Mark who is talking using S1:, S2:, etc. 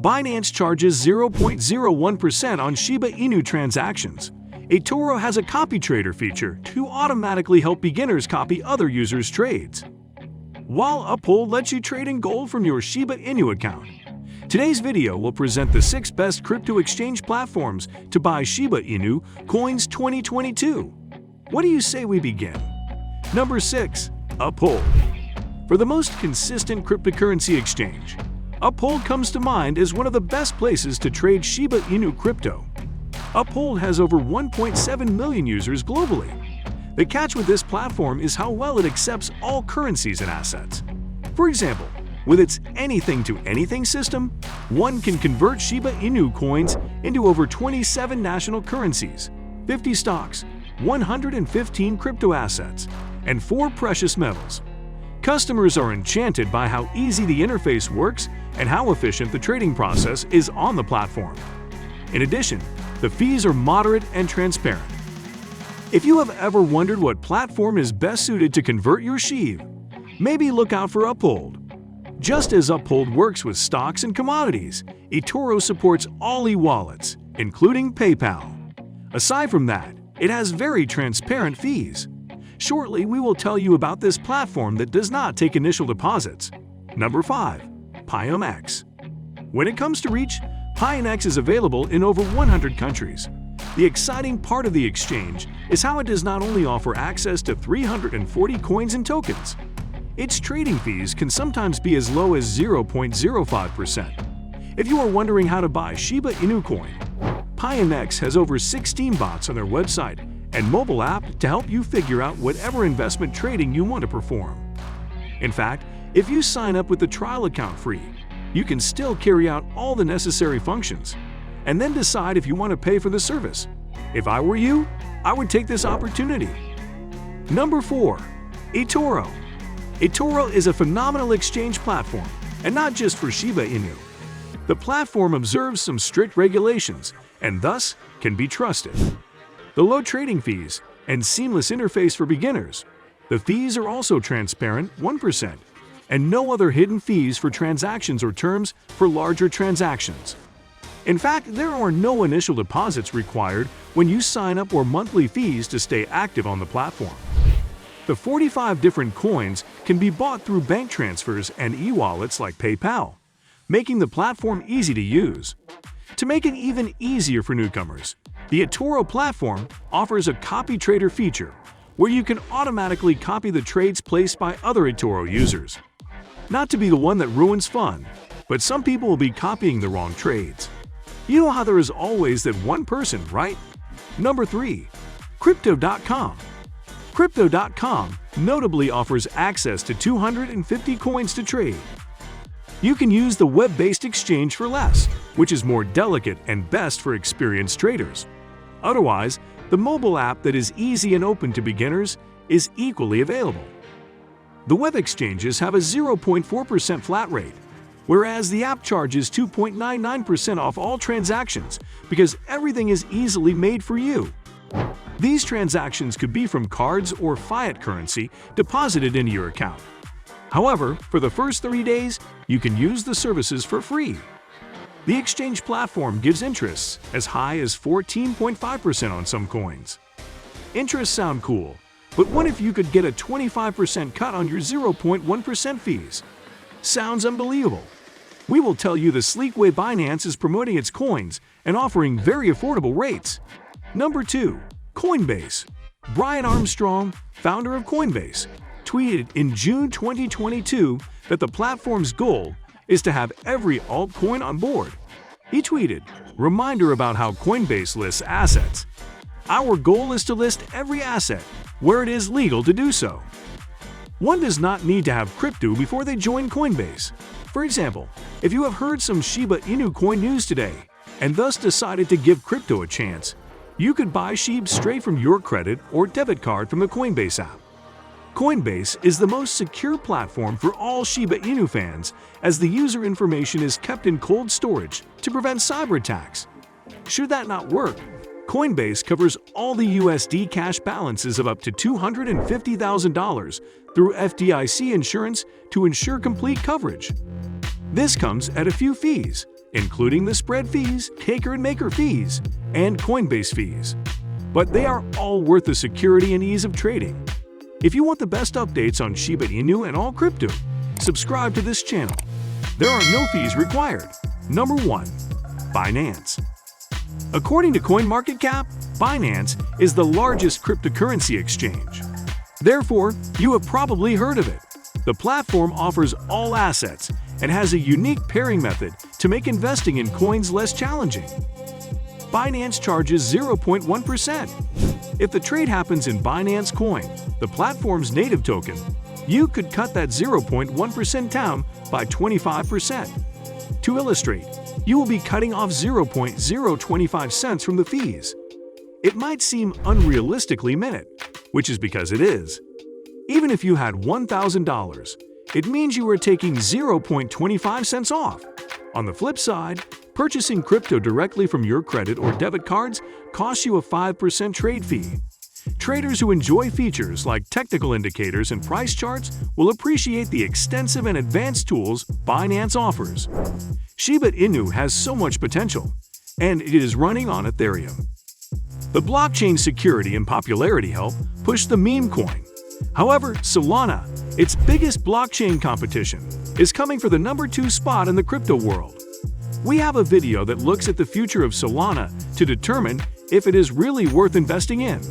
S1: Binance charges 0.01% on Shiba Inu transactions. eToro has a CopyTrader feature to automatically help beginners copy other users' trades, while Uphold lets you trade in gold from your Shiba Inu account. Today's video will present the 6 best crypto exchange platforms to buy Shiba Inu coins 2022. What do you say we begin? Number 6. Uphold. For the most consistent cryptocurrency exchange, Uphold comes to mind as one of the best places to trade Shiba Inu crypto. Uphold has over 1.7 million users globally. The catch with this platform is how well it accepts all currencies and assets. For example, with its anything-to-anything system, one can convert Shiba Inu coins into over 27 national currencies, 50 stocks, 115 crypto assets, and 4 precious metals. Customers are enchanted by how easy the interface works and how efficient the trading process is on the platform. In addition, the fees are moderate and transparent. If you have ever wondered what platform is best suited to convert your SHIB, maybe look out for Uphold. Just as Uphold works with stocks and commodities, eToro supports all e-wallets, including PayPal. Aside from that, it has very transparent fees. Shortly, we will tell you about this platform that does not take initial deposits. Number 5. PayMX. When it comes to reach, PayMX is available in over 100 countries. The exciting part of the exchange is how it does not only offer access to 340 coins and tokens. Its trading fees can sometimes be as low as 0.05%. If you are wondering how to buy Shiba Inu coin, PayMX has over 16 bots on their website and mobile app to help you figure out whatever investment trading you want to perform. In fact, if you sign up with the trial account free, you can still carry out all the necessary functions and then decide if you want to pay for the service. If I were you, I would take this opportunity. Number 4. eToro. eToro is a phenomenal exchange platform, and not just for Shiba Inu. The platform observes some strict regulations and thus can be trusted. The low trading fees and seamless interface for beginners. The fees are also transparent, 1%, and no other hidden fees for transactions or terms for larger transactions. In fact, there are no initial deposits required when you sign up or monthly fees to stay active on the platform. The 45 different coins can be bought through bank transfers and e-wallets like PayPal, making the platform easy to use. To make it even easier for newcomers, the eToro platform offers a CopyTrader feature where you can automatically copy the trades placed by other eToro users. Not to be the one that ruins fun, but some people will be copying the wrong trades. You know how there is always that one person, right? Number 3. Crypto.com. Crypto.com notably offers access to 250 coins to trade. You can use the web-based exchange for less, which is more delicate and best for experienced traders. Otherwise, the mobile app that is easy and open to beginners is equally available. The web exchanges have a 0.4% flat rate, whereas the app charges 2.99% off all transactions because everything is easily made for you. These transactions could be from cards or fiat currency deposited into your account. However, for the first 30 days, you can use the services for free. The exchange platform gives interests as high as 14.5% on some coins. Interests sound cool, but what if you could get a 25% cut on your 0.1% fees? Sounds unbelievable. We will tell you the sleek way Binance is promoting its coins and offering very affordable rates. Number 2. Coinbase. Brian Armstrong, founder of Coinbase, tweeted in June 2022 that the platform's goal is to have every altcoin on board. He tweeted, "Reminder about how Coinbase lists assets. Our goal is to list every asset where it is legal to do so." One does not need to have crypto before they join Coinbase. For example, if you have heard some Shiba Inu coin news today and thus decided to give crypto a chance, you could buy SHIB straight from your credit or debit card from the Coinbase app. Coinbase is the most secure platform for all Shiba Inu fans as the user information is kept in cold storage to prevent cyber attacks. Should that not work, Coinbase covers all the USD cash balances of up to $250,000 through FDIC insurance to ensure complete coverage. This comes at a few fees, including the spread fees, taker and maker fees, and Coinbase fees. But they are all worth the security and ease of trading. If you want the best updates on Shiba Inu and all crypto, subscribe to this channel. There are no fees required. Number 1. Binance. According to CoinMarketCap, Binance is the largest cryptocurrency exchange. Therefore, you have probably heard of it. The platform offers all assets and has a unique pairing method to make investing in coins less challenging. Binance charges 0.1%. If the trade happens in Binance Coin, the platform's native token, you could cut that 0.1% down by 25%. To illustrate, you will be cutting off 0.025 cents from the fees. It might seem unrealistically minute, which is because it is. Even if you had $1,000, it means you are taking 0.25 cents off. On the flip side, purchasing crypto directly from your credit or debit cards costs you a 5% trade fee. Traders who enjoy features like technical indicators and price charts will appreciate the extensive and advanced tools Binance offers. Shiba Inu has so much potential, and it is running on Ethereum. The blockchain security and popularity help push the meme coin. However, Solana, its biggest blockchain competition, is coming for the number 2 spot in the crypto world. We have a video that looks at the future of Solana to determine if it is really worth investing in.